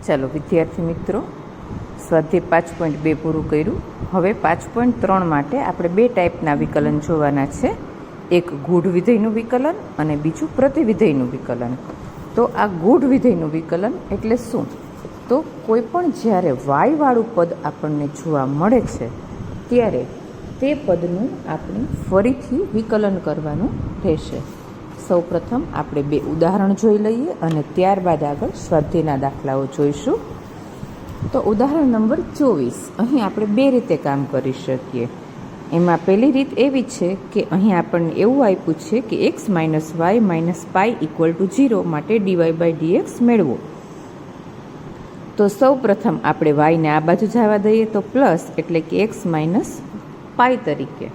ચાલો વિદ્યાર્થી મિત્રો, સ્વાધ્યાય 5.2 પૂરું કર્યું. હવે 5.3 માટે આપણે બે ટાઈપના વિકલન જોવાના છે. એક ગૂઢ વિધેયનું વિકલન અને બીજું પ્રતિવિધેયનું વિકલન. તો આ ગૂઢ વિધેયનું વિકલન એટલે શું? તો કોઈ પણ જ્યારે વાયવાળું પદ આપણને જોવા મળે છે ત્યારે તે પદનું આપણે ફરીથી વિકલન કરવાનું રહેશે. સૌપ્રથમ આપણે બે ઉદાહરણ જોઈ લઈએ અને ત્યારબાદ આગળ સ્વાધ્યાયના દાખલાઓ જોઈશું. તો ઉદાહરણ નંબર 24, અહીં આપણે બે રીતે કામ કરી શકીએ. એમાં પહેલી રીત એવી છે કે અહીં આપણને એવું આપ્યું છે કે x - y - પાઈ = 0 માટે dy/dx મેળવો. તો સૌપ્રથમ આપણે yને આ બાજુ જવા દઈએ તો પ્લસ એટલે કે x - પાઈ તરીકે.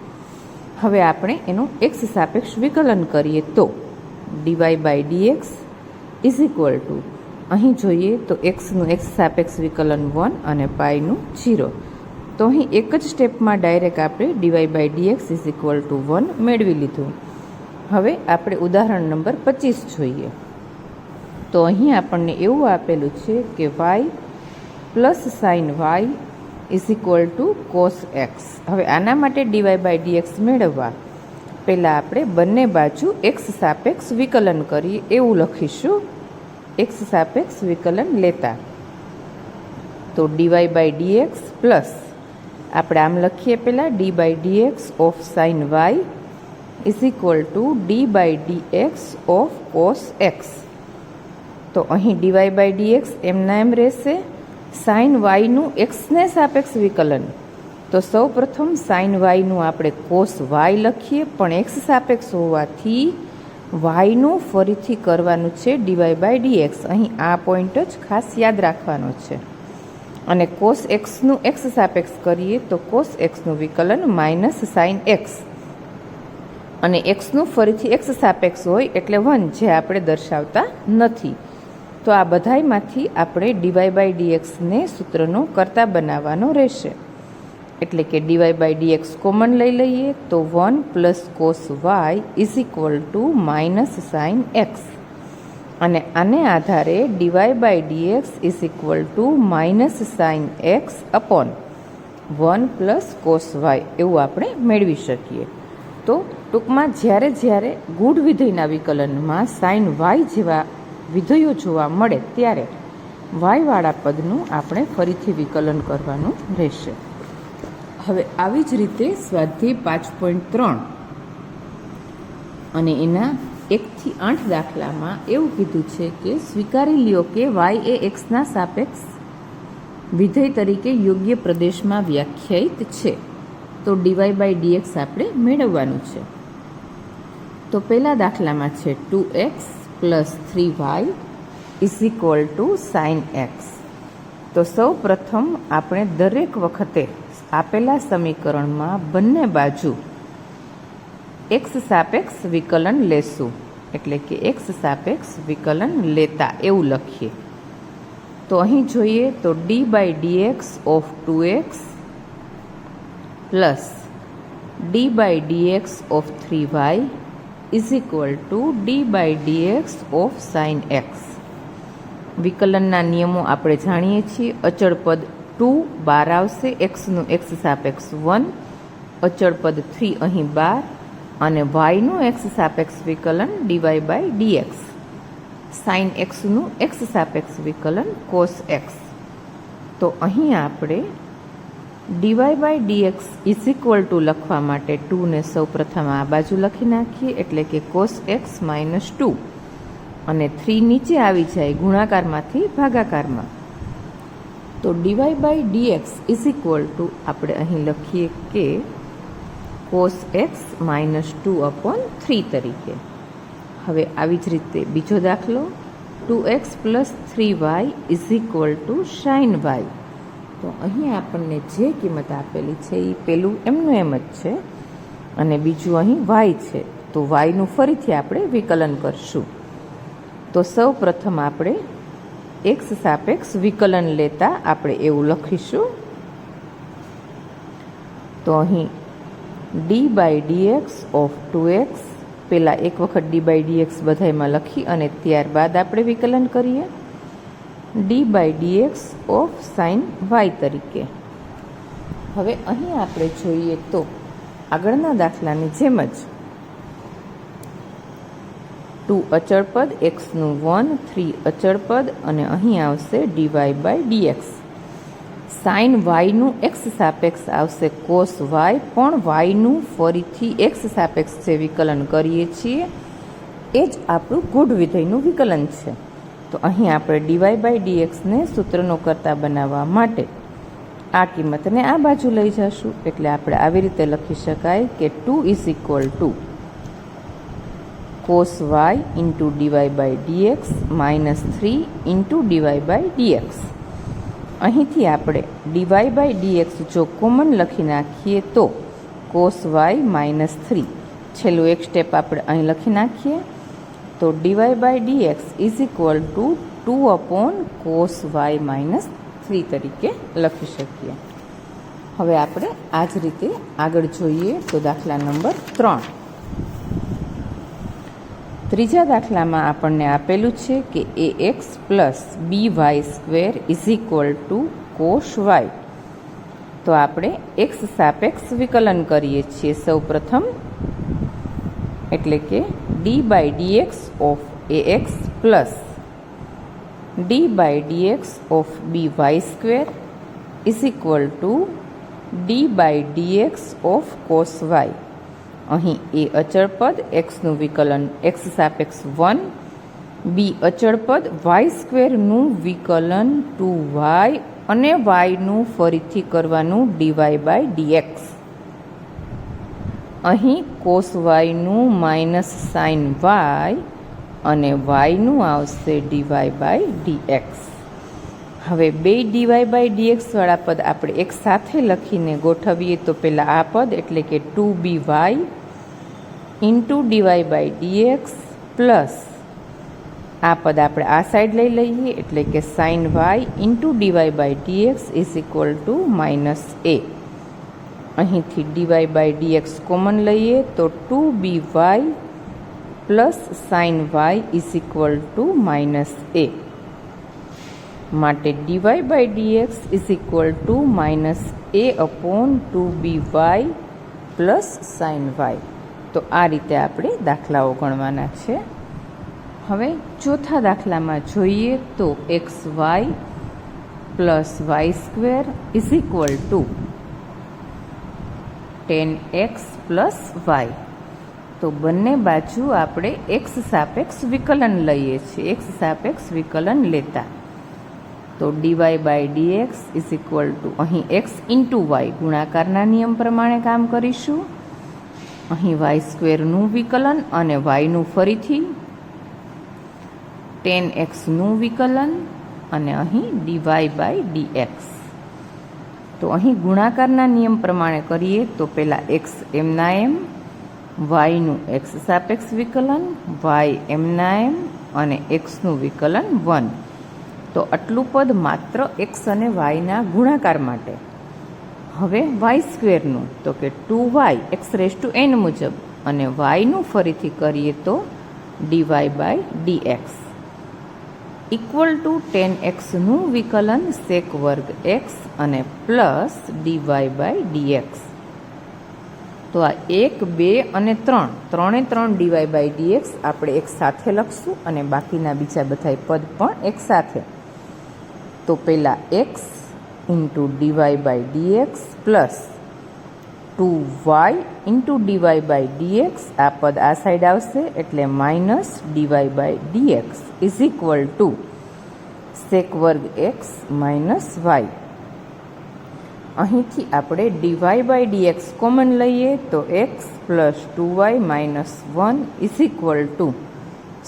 હવે આપણે એનું x સાપેક્ષ વિકલન કરીએ તો dy/dx = અહીં જોઈએ તો xનું x સાપેક્ષ વિકલન 1 અને પાઈનું 0. તો અહીં એક જ સ્ટેપમાં ડાયરેક્ટ આપણે dy/dx = 1 મેળવી લીધું. હવે આપણે ઉદાહરણ નંબર 25 જોઈએ. તો અહીં આપણને એવું આપેલું છે કે y + sin y = cos x. હવે આના માટે dy/dx મેળવવા પહેલાં આપણે બંને બાજુ x સાપેક્ષ વિકલન કરીએ એવું લખીશું. x સાપેક્ષ વિકલન લેતા તો dy/dx પ્લસ આપણે આમ લખીએ પહેલાં d/dx of sin y = d/dx of cos x. તો અહીં dy/dx એમના એમ રહેશે. sin yનું xને સાપેક્ષ વિકલન, તો સૌ પ્રથમ sin yનું આપણે cos y લખીએ, પણ x સાપેક્ષ હોવાથી yનું ફરીથી કરવાનું છે dy/dx. અહીં આ પોઈન્ટ જ ખાસ યાદ રાખવાનો છે. અને cos xનું x સાપેક્ષ કરીએ તો cos xનું વિકલન -sin x, અને xનું ફરીથી x સાપેક્ષ હોય એટલે 1, જે આપણે દર્શાવતા નથી. તો આ બધાયમાંથી આપણે dy/dxને સૂત્રનો કર્તા બનાવવાનો રહેશે. એટલે કે dy/dx કોમન લઈ લઈએ તો 1 + cos y = -sin x, અને આને આધારે dy/dx = -sin x upon 1 + cos y એવું આપણે મેળવી શકીએ. તો ટૂંકમાં જ્યારે ગૂઢ વિધેયના વિકલનમાં sin y જેવા વિધેયો જોવા મળે ત્યારે વાયવાળા પદનું આપણે ફરીથી વિકલન કરવાનું રહેશે. હવે આવી જ રીતે સ્વાધ્યાય 5.3 અને એના 1 થી 8 દાખલામાં એવું કીધું છે કે સ્વીકારી લ્યો કે y એ xના સાપેક્ષ વિધેય તરીકે યોગ્ય પ્રદેશમાં વ્યાખ્યાયિત છે. તો dy/dx આપણે મેળવવાનું છે. તો પહેલા દાખલામાં છે 2x + 3y = sin x. તો સૌ પ્રથમ આપણે દરેક વખતે આપેલા સમીકરણમાં બંને બાજુ x સાપેક્ષ વિકલન લેશું, એટલે કે x સાપેક્ષ વિકલન લેતા એવું લખીએ. તો અહીં જોઈએ તો d/dx of 2x plus d/dx of 3y = d/dx of sin x. વિકલનના નિયમો આપણે જાણીએ છીએ. અચળ પદ 2 બહાર આવશે, xનું x સાપેક્ષ 1, અચળ પદ 3 અહીં 12, અને yનું x સાપેક્ષ વિકલન dy/dx, sin xનું x સાપેક્ષ વિકલન cos x. તો અહીં આપણે dy/dx = લખવા માટે 2 ને સૌ પ્રથમ આ બાજુ લખી નાખીએ, એટલે કે cos x - 2, અને 3 નીચે આવી જાય ગુણાકારમાંથી ભાગાકારમાં. તો dy/dx = આપણે અહીં લખીએ કે cos x - 2/3 તરીકે. હવે આવી જ રીતે બીજો દાખલો 2x + 3y = sin y. તો અહીં આપણને જે કિંમત આપેલી છે એ પેલું એમનું એમ જ છે, અને બીજું અહીં y છે. તો yનું ફરીથી આપણે વિકલન કરશું. તો સૌ પ્રથમ આપણે x સાપેક્ષ વિકલન લેતા આપણે એવું લખીશું. તો અહીં d/dx of 2x, પહેલાં એક વખત d/dx બધાયમાં લખી અને ત્યારબાદ આપણે વિકલન કરીએ. d/dx ઓફ સાઇન y તરીકે. હવે અહીં આપણે જોઈએ તો આગળના દાખલાની જેમ જ 2 અચળ પદ, એક્સનું 1, 3 અચળ પદ અને અહીં આવશે dy/dx. સાઇન વાયનું એક્સ સાપેક્ષ આવશે કોસ વાય, પણ વાયનું ફરીથી એક્સ સાપેક્ષ જે વિકલન કરીએ છીએ એ જ આપણું ગુણ વિધેયનું વિકલન છે. તો અહીં આપણે dy/dxને સૂત્રનો કરતા બનાવવા માટે આ કિંમતને આ બાજુ લઈ જશું. એટલે આપણે આવી રીતે લખી શકાય કે 2 cos y into dy/dx minus 3 into dy/dx. અહીંથી આપણે dy/dx જો કોમન લખી નાખીએ તો cos y માઇનસ 3, છેલ્લું એક સ્ટેપ આપણે અહીં લખી નાખીએ તો dy/dx is equal two 2/cos y minus 3 તરીકે લખી શકીએ. હવે આપણે આ જ રીતે આગળ જોઈએ તો દાખલા નંબર 3. ત્રીજા દાખલામાં આપણને આપેલું છે કે ax plus by² is equal two cos y. તો આપણે એક્સ સાપેક્ષ વિકલન કરીએ છીએ સૌ પ્રથમ, એટલે કે d/dx of ax plus d/dx of by² is equal two d/dx of cos y. અહીં એ અચળ પદ, એક્સનું વિકલન એક્સ સાપેક્ષ 1, બી અચળ પદ y² વિકલન 2y અને yનું ફરીથી કરવાનું dy/dx. અહીં cos yનું માઇનસ સાઇન y અને yનું આવશે dy/dx. હવે બે dy/dx વાળા પદ આપણે એક સાથે લખીને ગોઠવીએ તો પહેલાં આ પદ એટલે કે 2by ઇન્ટુ dy/dx પ્લસ આ પદ આપણે આ સાઈડ લઈ લઈએ એટલે કે sine y into dy/dx is equal to minus a. અહીંથી dy/dx કોમન લઈએ તો 2by plus sine y is equal to minus a. માટે dy/dx is equal to minus a/2by plus sine y. તો આ રીતે આપણે દાખલાઓ ગણવાના છે. હવે ચોથા દાખલામાં જોઈએ તો xy plus y² is equal two 10x plus y. તો બંને બાજુ આપણે એક્સ સાપેક્ષ વિકલન લઈએ છીએ. એક્સ સાપેક્ષ વિકલન લેતા તો dy/dx ઇઝ ઇક્વલ ટુ અહીં x ઇન્ટુ વાય ગુણાકારના નિયમ પ્રમાણે કામ કરીશું. અહીં y² વિકલન અને yનું ફરીથી 10xનું વિકલન અને અહીં dy/dx. તો અહીં ગુણાકારના નિયમ પ્રમાણે કરીએ તો પહેલાં x એમના એમ, yનું x સાપેક્ષ વિકલન, y એમના એમ અને xનું વિકલન 1. તો આટલું પદ માત્ર x અને yના ગુણાકાર માટે. હવે y²નું તો કે 2y x⁴n મુજબ અને yનું ફરીથી કરીએ તો dy/dx ઇક્વલ ટુ 10xનું વિકલન sec² x અને પ્લસ dy/dx. તો આ 1, 2 અને 3 dy/dx આપણે એક સાથે લખશું અને બાકીના બીજા બધા પદ પણ એક સાથે. તો પહેલાં x into dy/dx plus 2y into dy/dx. આ પદ આ સાઈડ આવશે એટલે minus dy/dx is equal two sec² x minus y. અહીંથી આપણે dy/dx કોમન લઈએ તો x plus 2y minus 1 is equal two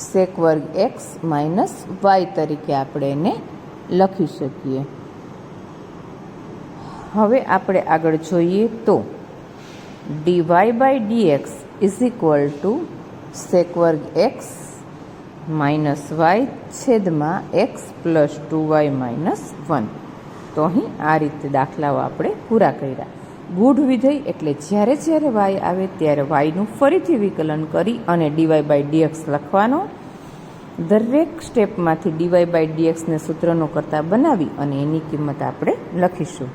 sec² x minus y તરીકે આપણે એને લખી શકીએ. હવે આપણે આગળ જોઈએ તો dy/dx is equal two sec² x minus y છેદમાં x પ્લસ 2y માઇનસ 1. તો અહીં આ રીતે દાખલાઓ આપણે પૂરા કર્યા. ગૂઢ વિધેય એટલે જ્યારે જ્યારે y આવે ત્યારે yનું ફરીથી વિકલન કરી અને dy/dx લખવાનો. દરેક સ્ટેપમાંથી ડીવાય બાય ડીએક્સને સૂત્રનો કરતા બનાવી અને એની કિંમત આપણે લખીશું.